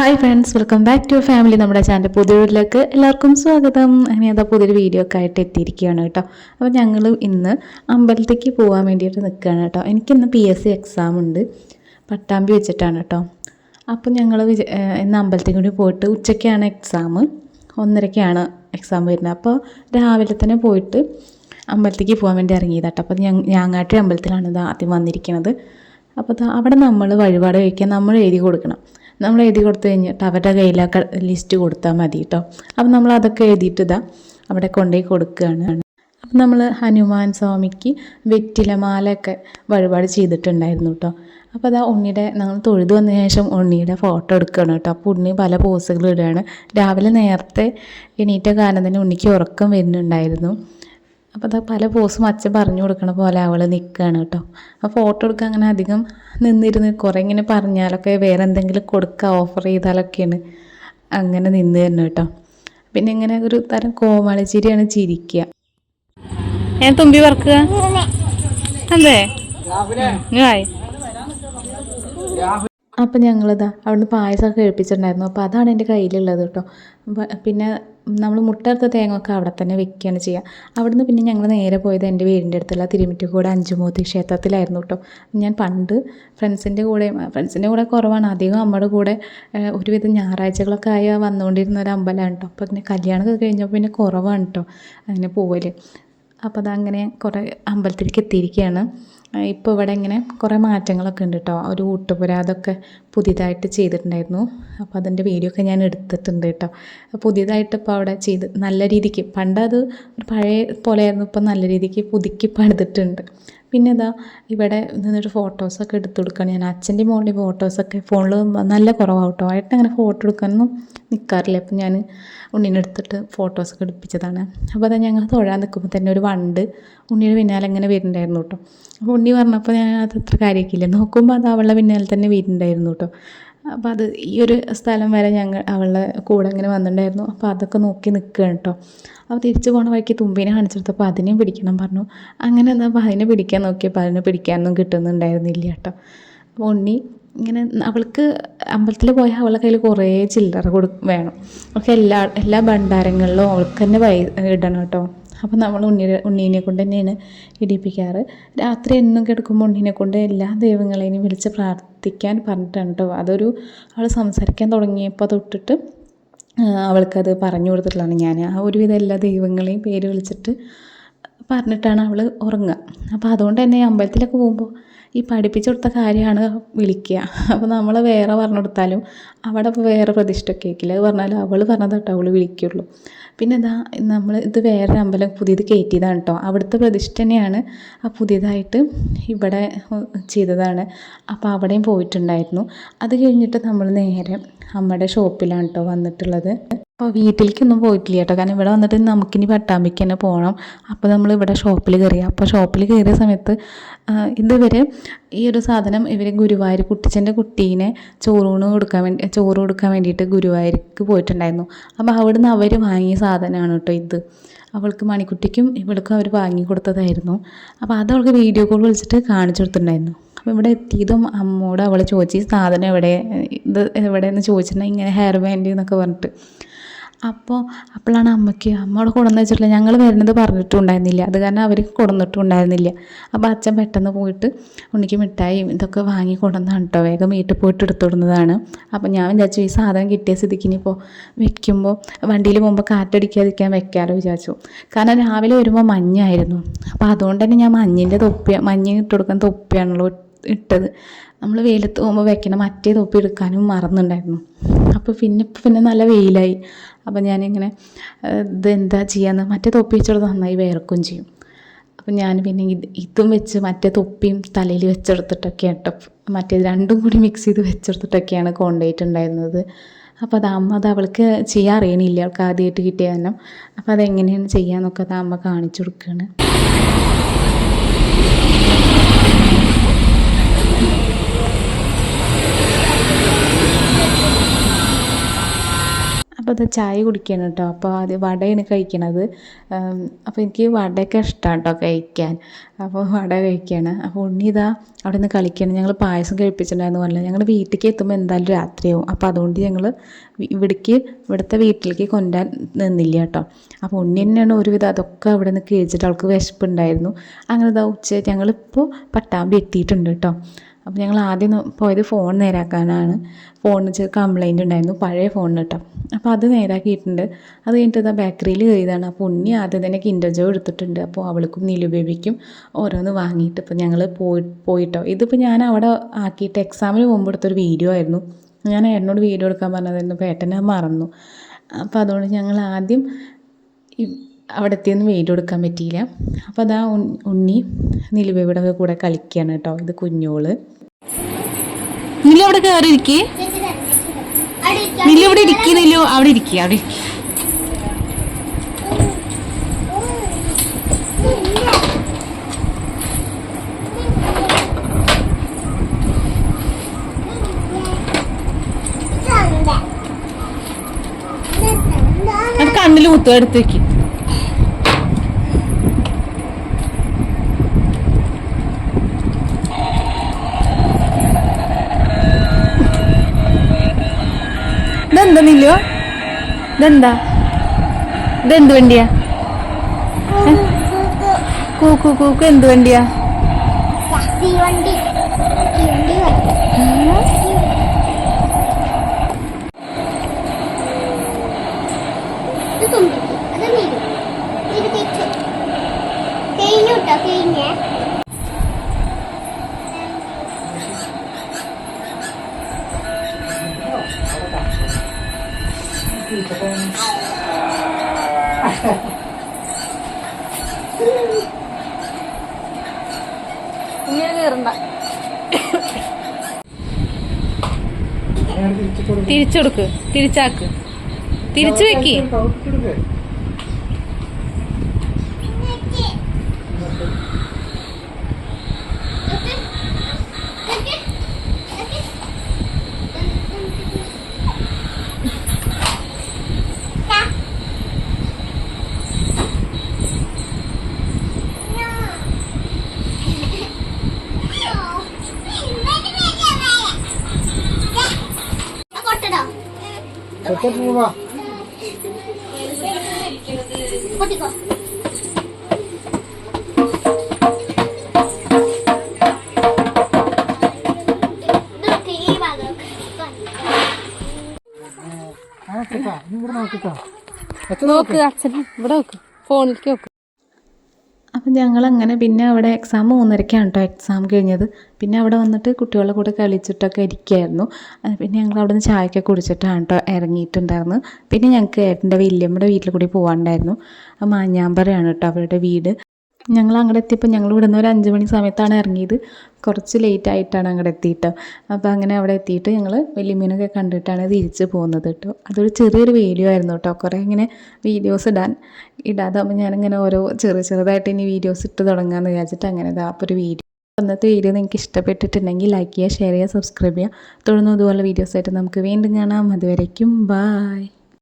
Hi friends, welcome back to family. നമ്മുടെ channel പുതിയൊരിലേക്ക് എല്ലാവർക്കും സ്വാഗതം. അങ്ങനെ അതാ പുതിയൊരു വീഡിയോ ഒക്കെ ആയിട്ട് എത്തിയിരിക്കുകയാണ് കേട്ടോ. അപ്പോൾ ഞങ്ങൾ ഇന്ന് അമ്പലത്തേക്ക് പോകാൻ വേണ്ടിയിട്ട് നിൽക്കുകയാണ് കേട്ടോ. എനിക്കിന്ന് PSC എക്സാം ഉണ്ട്, പട്ടാമ്പി വെച്ചിട്ടാണ് കേട്ടോ. അപ്പോൾ ഞങ്ങൾ ഇന്ന് അമ്പലത്തേക്ക് കൂടി പോയിട്ട് ഉച്ചയ്ക്കാണ് എക്സാം, 1:30ക്കാണ് എക്സാം വരുന്നത്. അപ്പോൾ രാവിലെ തന്നെ പോയിട്ട് അമ്പലത്തേക്ക് പോകാൻ വേണ്ടി ഇറങ്ങിയതാട്ടോ. അപ്പോൾ ഞാങ്ങാട്ടി അമ്പലത്തിലാണ് ഇത് ആദ്യം വന്നിരിക്കുന്നത്. അപ്പോൾ അവിടെ നമ്മൾ വഴിപാട് കഴിക്കാൻ നമ്മൾ എഴുതി കൊടുക്കണം. നമ്മൾ എഴുതി കൊടുത്തു കഴിഞ്ഞിട്ട് അവരുടെ കയ്യിലൊക്കെ ലിസ്റ്റ് കൊടുത്താൽ മതി കേട്ടോ. അപ്പം നമ്മൾ അതൊക്കെ എഴുതിയിട്ട് അവിടെ കൊണ്ടുപോയി കൊടുക്കുകയാണ്. അപ്പം നമ്മൾ ഹനുമാൻ സ്വാമിക്ക് വെറ്റിലമാലയൊക്കെ വഴിപാട് ചെയ്തിട്ടുണ്ടായിരുന്നു കേട്ടോ. അപ്പോൾ ഉണ്ണിയുടെ ഞങ്ങൾ തൊഴുതു വന്ന ശേഷം ഉണ്ണിയുടെ ഫോട്ടോ എടുക്കുകയാണ് കേട്ടോ. അപ്പോൾ ഉണ്ണി പല പോസുകൾ ഇടുകയാണ്. രാവിലെ നേരത്തെ എണീറ്റ കാരണം തന്നെ ഉണ്ണിക്ക് ഉറക്കം വരുന്നുണ്ടായിരുന്നു. അപ്പോൾ പല പോസും അച്ഛൻ പറഞ്ഞു കൊടുക്കണ പോലെ അവൾ നിൽക്കുകയാണ് കേട്ടോ. ആ ഫോട്ടോ എടുക്കാൻ അങ്ങനെ അധികം നിന്നിരുന്ന് കുറേ ഇങ്ങനെ പറഞ്ഞാലൊക്കെ വേറെ എന്തെങ്കിലും കൊടുക്കുക ഓഫർ ചെയ്താലൊക്കെയാണ് അങ്ങനെ നിന്ന് തന്നെ കേട്ടോ. പിന്നെ ഇങ്ങനെ ഒരു തരം കോമാളിച്ചിരിയാണ് ചിരിക്കുക. ഞാൻ തുമ്പി പറക്കുക അല്ലേ. അപ്പം ഞങ്ങളിതാ അവിടുന്ന് പായസമൊക്കെ കഴിപ്പിച്ചിട്ടുണ്ടായിരുന്നു. അപ്പോൾ അതാണ് എൻ്റെ കയ്യിലുള്ളത് കേട്ടോ. പിന്നെ നമ്മൾ മുട്ടടുത്ത തേങ്ങ ഒക്കെ അവിടെ തന്നെ വെക്കുകയാണ് ചെയ്യുക. അവിടുന്ന് പിന്നെ ഞങ്ങൾ നേരെ പോയത് എൻ്റെ വീടിൻ്റെ അടുത്തുള്ള തിരുമിറ്റിക്കോട് അഞ്ചുമൂർത്തി ക്ഷേത്രത്തിലായിരുന്നു കേട്ടോ. ഞാൻ പണ്ട് ഫ്രണ്ട്സിൻ്റെ കൂടെ കുറവാണ്, അധികം അമ്മയുടെ കൂടെ ഒരുവിധം ഞായറാഴ്ചകളൊക്കെ ആയി വന്നുകൊണ്ടിരുന്ന ഒരു അമ്പലമാണ് കേട്ടോ. അപ്പോൾ പിന്നെ കല്യാണമൊക്കെ കഴിഞ്ഞപ്പോൾ പിന്നെ കുറവാണ് കേട്ടോ അങ്ങനെ പോവല്. അപ്പോൾ അതങ്ങനെ കുറേ അമ്പലത്തിലേക്ക് എത്തിയിരിക്കുകയാണ്. ഇപ്പോൾ ഇവിടെ ഇങ്ങനെ കുറേ മാറ്റങ്ങളൊക്കെ ഉണ്ട് കേട്ടോ. ഒരു ഊട്ടുപുര അതൊക്കെ പുതിയതായിട്ട് ചെയ്തിട്ടുണ്ടായിരുന്നു. അപ്പോൾ അതിൻ്റെ വീഡിയോ ഒക്കെ ഞാൻ എടുത്തിട്ടുണ്ട് കേട്ടോ. പുതിയതായിട്ട് ഇപ്പോൾ അവിടെ ചെയ്ത് നല്ല രീതിക്ക്, പണ്ടത് ഒരു പഴയ പോലെയായിരുന്നു, ഇപ്പോൾ നല്ല രീതിക്ക് പുതുക്കി പണിതിട്ടുണ്ട്. പിന്നെ ഇവിടെ നിന്നൊരു ഫോട്ടോസൊക്കെ എടുത്തു കൊടുക്കുകയാണ് ഞാൻ. അച്ഛൻ്റെ മോളുടെ ഫോട്ടോസൊക്കെ ഫോണിൽ നല്ല കുറവാണ് കേട്ടോ. ആയിട്ട് അങ്ങനെ ഫോട്ടോ എടുക്കാനൊന്നും നിൽക്കാറില്ല. അപ്പോൾ ഞാൻ ഉണ്ണീനെ എടുത്തിട്ട് ഫോട്ടോസൊക്കെ എടുപ്പിച്ചതാണ്. അപ്പോൾ ഞങ്ങൾ തൊഴാൻ നിൽക്കുമ്പോൾ തന്നെ ഒരു വണ്ട് ഉണ്ണിയുടെ പിന്നാലെ അങ്ങനെ വരുന്നുണ്ടായിരുന്നു കേട്ടോ. അപ്പോൾ ഉണ്ണി പറഞ്ഞപ്പോൾ ഞാൻ അത് അത്ര കാര്യമാക്കിയില്ല, നോക്കുമ്പോൾ അത് അവളുടെ പിന്നാലെ തന്നെ വരുന്നുണ്ടായിരുന്നു കേട്ടോ. അപ്പോൾ അത് ഈ ഒരു സ്ഥലം വരെ അവളുടെ കൂടെ ഇങ്ങനെ വന്നിട്ടുണ്ടായിരുന്നു. അപ്പോൾ അതൊക്കെ നോക്കി നിൽക്കുകയാണ് കേട്ടോ. അപ്പോൾ തിരിച്ചു പോണ വഴിക്ക് തുമ്പീനെ കാണിച്ചെടുത്തപ്പോൾ അതിനെയും പിടിക്കണം പറഞ്ഞു. അങ്ങനെ അപ്പോൾ അതിനെ പിടിക്കാൻ നോക്കിയപ്പോൾ അതിനെ പിടിക്കാനൊന്നും കിട്ടുന്നുണ്ടായിരുന്നില്ല കേട്ടോ. അപ്പോൾ ഉണ്ണി ഇങ്ങനെ അവൾക്ക് അമ്പലത്തിൽ പോയാൽ അവളുടെ കയ്യിൽ കുറേ ചില്ലറ വേണം. ഒക്കെ എല്ലാ ഭണ്ഡാരങ്ങളിലും അവൾക്ക് തന്നെ ഇടണം കേട്ടോ. അപ്പോൾ നമ്മൾ ഉണ്ണീനെ കൊണ്ട് തന്നെയാണ് ഇടിപ്പിക്കാറ്. രാത്രി എന്നും കിടക്കുമ്പോൾ ഉണ്ണീനെ കൊണ്ട് എല്ലാ ദൈവങ്ങളെയും വിളിച്ച് പ്രാർത്ഥിക്കാൻ പറഞ്ഞിട്ടാണ് കേട്ടോ. അവൾ സംസാരിക്കാൻ തുടങ്ങിയപ്പോൾ തൊട്ടിട്ട് അവൾക്കത് പറഞ്ഞു കൊടുത്തിട്ടുള്ളതാണ് ഞാൻ. ആ ഒരുവിധം എല്ലാ ദൈവങ്ങളെയും പേര് വിളിച്ചിട്ട് പറഞ്ഞിട്ടാണ് അവൾ ഉറങ്ങുക. അപ്പോൾ അതുകൊണ്ട് തന്നെ അമ്പലത്തിലൊക്കെ പോകുമ്പോൾ ഈ പഠിപ്പിച്ചു കൊടുത്ത കാര്യമാണ് വിളിക്കുക. അപ്പോൾ നമ്മൾ വേറെ പറഞ്ഞു കൊടുത്താലും അവിടെ വേറെ പ്രതിഷ്ഠയൊക്കെ ആക്കില്ല. അത് പറഞ്ഞാലും അവൾ പറഞ്ഞതാട്ടോ അവൾ വിളിക്കുള്ളൂ. പിന്നെ നമ്മൾ ഇത് വേറൊരു അമ്പലം പുതിയത് കയറ്റിയതാണ് കേട്ടോ. അവിടുത്തെ പ്രതിഷ്ഠ തന്നെയാണ് പുതിയതായിട്ട് ഇവിടെ ചെയ്തതാണ്. അപ്പോൾ അവിടെയും പോയിട്ടുണ്ടായിരുന്നു. അത് കഴിഞ്ഞിട്ട് നമ്മൾ നേരെ അമ്മയുടെ ഷോപ്പിലാണ് കേട്ടോ വന്നിട്ടുള്ളത്. അപ്പോൾ വീട്ടിലേക്കൊന്നും പോയിട്ടില്ല കേട്ടോ. കാരണം ഇവിടെ വന്നിട്ട് നമുക്കിനി പട്ടാമ്പിക്ക് തന്നെ പോകണം. അപ്പോൾ നമ്മൾ ഇവിടെ ഷോപ്പിൽ കയറിയ. അപ്പോൾ ഷോപ്പിൽ കയറിയ സമയത്ത് ഇതുവരെ ഈ ഒരു സാധനം ഇവർ ഗുരുവായൂർ കുട്ടിച്ചൻ്റെ കുട്ടീനെ ചോറ് കൊടുക്കാൻ വേണ്ടിയിട്ട് ഗുരുവായൂർക്ക് പോയിട്ടുണ്ടായിരുന്നു. അപ്പോൾ അവിടുന്ന് അവർ വാങ്ങിയ സാധനമാണ് കേട്ടോ ഇത്. അവൾക്ക് മണിക്കുട്ടിക്കും ഇവൾക്കും അവർ വാങ്ങി കൊടുത്തതായിരുന്നു. അപ്പോൾ അത് അവൾക്ക് വീഡിയോ കോൾ വിളിച്ചിട്ട് കാണിച്ചു കൊടുത്തിട്ടുണ്ടായിരുന്നു. അപ്പോൾ ഇവിടെ എത്തിയതും അമ്മോട് അവൾ ചോദിച്ചു ഈ സാധനം എവിടെയെന്ന് ചോദിച്ചിട്ടുണ്ടെങ്കിൽ ഇങ്ങനെ ഹെയർ ബാൻഡ് എന്നൊക്കെ പറഞ്ഞിട്ട്. അപ്പോഴാണ് അമ്മയോട് കൊണ്ടുവന്ന് വെച്ചിട്ടില്ല, ഞങ്ങൾ വരുന്നത് പറഞ്ഞിട്ടും ഉണ്ടായിരുന്നില്ല. അത് കാരണം അവർ കൊണ്ടുവന്നിട്ടും ഉണ്ടായിരുന്നില്ല. അപ്പോൾ അച്ഛൻ പെട്ടെന്ന് പോയിട്ട് ഉണ്ണിക്ക് മിഠായിയും ഇതൊക്കെ വാങ്ങി കൊണ്ടുവന്നാണ് കേട്ടോ. വേഗം വീട്ടിൽ പോയിട്ട് എടുത്തുകൊടുന്നതാണ്. അപ്പോൾ ഞാൻ വിചാരിച്ചു ഈ സാധനം കിട്ടിയ സ്ഥിതിക്ക് ഇനിയിപ്പോൾ വെക്കുമ്പോൾ വണ്ടിയിൽ പോകുമ്പോൾ കാറ്റടിക്കാതിരിക്കാൻ വെക്കാമല്ലോ വിചാരിച്ചു. കാരണം രാവിലെ വരുമ്പോൾ മഞ്ഞായിരുന്നു. അപ്പോൾ അതുകൊണ്ട് തന്നെ ഞാൻ മഞ്ഞ് ഇട്ട് കൊടുക്കാൻ തൊപ്പിയാണല്ലോ ഇട്ടത്. നമ്മൾ വെയിലത്ത് പോകുമ്പോൾ വെക്കണം, മറ്റേ തൊപ്പി എടുക്കാനും മറന്നുണ്ടായിരുന്നു. അപ്പോൾ പിന്നെ നല്ല വെയിലായി. അപ്പോൾ ഞാനിങ്ങനെ ഇതെന്താ ചെയ്യാന്ന്, മറ്റേ തൊപ്പി വെച്ചെടുത്ത് നന്നായി വേർക്കുകയും ചെയ്യും. അപ്പം ഞാൻ പിന്നെ ഇതും വെച്ച് മറ്റേ തൊപ്പിയും തലയിൽ വെച്ചെടുത്തിട്ടൊക്കെയാണ് കേട്ടോ, മറ്റേത് രണ്ടും കൂടി മിക്സ് ചെയ്ത് വെച്ചെടുത്തിട്ടൊക്കെയാണ് കൊണ്ടുപോയിട്ടുണ്ടായിരുന്നത്. അപ്പോൾ അമ്മ അവൾക്ക് ചെയ്യാൻ അറിയണില്ല, അവൾക്ക് ആദ്യമായിട്ട് കിട്ടിയ തന്നെ. അപ്പോൾ അതെങ്ങനെയാണ് ചെയ്യാന്നൊക്കെ അമ്മ കാണിച്ചു കൊടുക്കുകയാണ്. അപ്പോൾ അപ്പോൾ അത് ചായ കുടിക്കണം കേട്ടോ. അപ്പോൾ അത് വടയാണ് കഴിക്കണത്. അപ്പോൾ എനിക്ക് വടയൊക്കെ ഇഷ്ടമാണ് കേട്ടോ കഴിക്കാൻ. അപ്പോൾ വട കഴിക്കുകയാണ്. അപ്പോൾ ഉണ്ണി ഇതാ അവിടെ നിന്ന് കളിക്കുകയാണ്. ഞങ്ങൾ പായസം കഴിപ്പിച്ചിട്ടുണ്ടായിരുന്നു പറഞ്ഞില്ല. ഞങ്ങൾ വീട്ടിലേക്ക് എത്തുമ്പോൾ എന്തായാലും രാത്രിയാവും. അപ്പോൾ അതുകൊണ്ട് ഞങ്ങൾ ഇവിടുത്തെ വീട്ടിലേക്ക് കൊണ്ടുവരാൻ നിന്നില്ല കേട്ടോ. അപ്പോൾ ഉണ്ണി തന്നെയാണ് ഒരുവിധം അതൊക്കെ അവിടെ നിന്ന് കഴിച്ചിട്ട് അവൾക്ക് വിശപ്പുണ്ടായിരുന്നു. അങ്ങനെ ഇതാ ഞങ്ങളിപ്പോൾ പട്ടാമ്പി എത്തിയിട്ടുണ്ട് കേട്ടോ. അപ്പോൾ ഞങ്ങൾ ആദ്യം പോയത് ഫോൺ നേരാക്കാനാണ്. ഫോണിന് ചെറിയ കംപ്ലൈൻറ്റ് ഉണ്ടായിരുന്നു, പഴയ ഫോണിന് കേട്ടോ. അപ്പോൾ അത് നേരാക്കിയിട്ടുണ്ട്. അത് കഴിഞ്ഞിട്ട് ഇതാ ബേക്കറിയിൽ കയറിയതാണ്. അപ്പോൾ ഉണ്ണി ആദ്യം തന്നെ കിൻഡർ ജോയ് എടുത്തിട്ടുണ്ട്. അപ്പോൾ അവൾക്കും നീലു ബേബിക്കും ഓരോന്ന് വാങ്ങിയിട്ട് ഇപ്പോൾ ഞങ്ങൾ പോയിട്ടോ. ഇതിപ്പോൾ ഞാൻ അവിടെ ആക്കിയിട്ട് എക്സാമിന് മുമ്പ് എടുത്തൊരു വീഡിയോ ആയിരുന്നു. ഞാൻ ഏട്ടനോട് വീഡിയോ എടുക്കാൻ പറഞ്ഞതായിരുന്നു. അപ്പോൾ ഏട്ടനെ മറന്നു. അപ്പോൾ അതുകൊണ്ട് ഞങ്ങൾ ആദ്യം അവിടെ എത്തിയൊന്നും വീഡിയോ എടുക്കാൻ പറ്റിയില്ല. അപ്പോൾ അതാ ഉണ്ണി നീലു ബേബിയുടെ കൂടെ കളിക്കുകയാണ് കേട്ടോ. ഇത് കുഞ്ഞോള്. നീലു അവിടെ കയറി ഇരിക്കേ, നീലു ഇവിടെ ഇരിക്കുക, നീലു അവിടെ ഇരിക്കുക, അവിടെ ഇരിക്കുക. അത് കണ്ണിൽ കുത്തുക, എടുത്ത് വെക്ക്. ഇതെന്താ നീലോ, ഇതെന്ത് വണ്ടിയാ? കൂക്ക് എന്ത് വണ്ടിയാ? ഇങ്ങനെ കയറണ്ട, തിരിച്ചു കൊടുക്ക്, തിരിച്ചാക്ക്, തിരിച്ചു വെക്ക്. നോക്ക് അച്ഛൻ ഇവിടെ നോക്ക്, ഫോണിലേക്ക് നോക്ക്. അപ്പം ഞങ്ങളങ്ങനെ പിന്നെ അവിടെ എക്സാം 3:30-ക്കാണ് കേട്ടോ എക്സാം കഴിഞ്ഞത്. പിന്നെ അവിടെ വന്നിട്ട് കുട്ടികളുടെ കൂടെ കളിച്ചിട്ടൊക്കെ ഇരിക്കുകയായിരുന്നു. പിന്നെ ഞങ്ങൾ അവിടെ നിന്ന് ചായയൊക്കെ കുടിച്ചിട്ടാണ് കേട്ടോ ഇറങ്ങിയിട്ടുണ്ടായിരുന്നു. പിന്നെ ഞങ്ങൾക്ക് ഏട്ടൻ്റെ വല്യമ്മയുടെ വീട്ടിൽ കൂടി പോകാനുണ്ടായിരുന്നു. മാഞ്ഞാമ്പറയാണ് കേട്ടോ അവരുടെ വീട്. ഞങ്ങൾ അങ്ങോട്ട് എത്തിയപ്പോൾ ഞങ്ങൾ ഇവിടെ നിന്ന് ഒരു 5 മണി സമയത്താണ് ഇറങ്ങിയത്. കുറച്ച് ലേറ്റായിട്ടാണ് അങ്ങോട്ട് എത്തിയിട്ട്. അപ്പോൾ അങ്ങനെ അവിടെ എത്തിയിട്ട് ഞങ്ങൾ വല്യമ്മീനൊക്കെ കണ്ടിട്ടാണ് തിരിച്ച് പോകുന്നത് കേട്ടോ. അതൊരു ചെറിയൊരു വീഡിയോ ആയിരുന്നു കേട്ടോ. കുറേ ഇങ്ങനെ വീഡിയോസ് ഇടാതാകുമ്പോൾ ഞാനിങ്ങനെ ഓരോ ചെറുതായിട്ട് ഇനി വീഡിയോസ് ഇട്ട് തുടങ്ങാമെന്ന് വിചാരിച്ചിട്ട് അങ്ങനെ അപ്പോൾ ഒരു വീഡിയോ. അന്നത്തെ വീഡിയോ നിങ്ങൾക്ക് ഇഷ്ടപ്പെട്ടിട്ടുണ്ടെങ്കിൽ ലൈക്ക് ചെയ്യുക, ഷെയർ ചെയ്യുക, സബ്സ്ക്രൈബ് ചെയ്യുക. തുടർന്ന് ഇതുപോലെ വീഡിയോസായിട്ട് നമുക്ക് വീണ്ടും കാണാം. അതുവരേക്കും ബായ്.